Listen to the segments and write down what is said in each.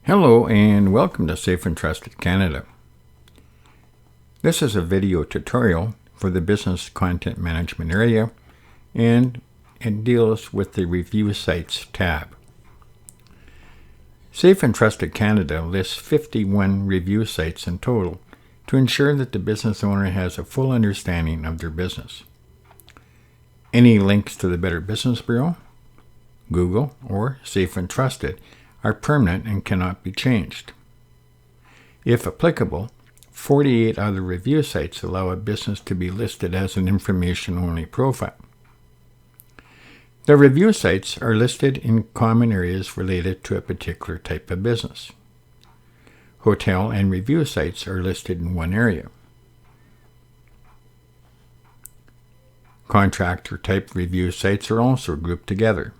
Hello and welcome to Safe and Trusted Canada. This is a video tutorial for the Business Content Management area, and it deals with the Review Sites tab. Safe and Trusted Canada lists 51 review sites in total to ensure that the business owner has a full understanding of their business. Any links to the Better Business Bureau, Google, or Safe and Trusted are permanent and cannot be changed. If applicable, 48 other review sites allow a business to be listed as an information-only profile. The review sites are listed in common areas related to a particular type of business. Hotel and review sites are listed in one area. Contractor type review sites are also grouped together.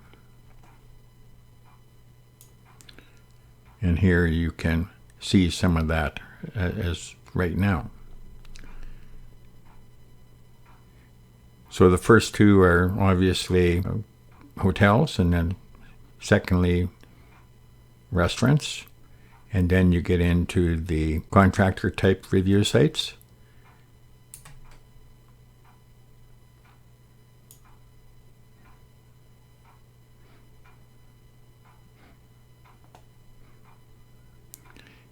And here you can see some of that as right now. So the first two are obviously hotels, and then secondly restaurants, and then you get into the contractor type review sites.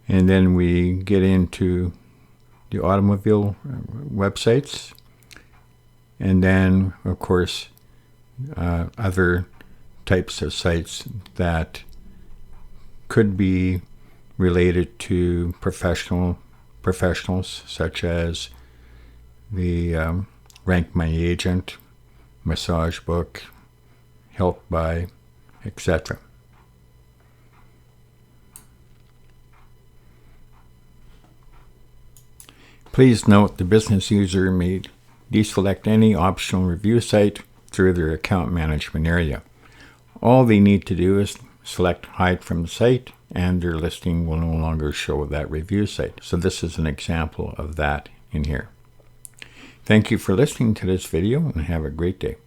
And then we get into the automobile websites, and then, of course, other types of sites that could be related to professionals, such as the Rank My Agent, Massage Book, Help By, etc. Please note the business user may deselect any optional review site through their account management area. All they need to do is select Hide from the site, and their listing will no longer show that review site. So this is an example of that in here. Thank you for listening to this video, and have a great day.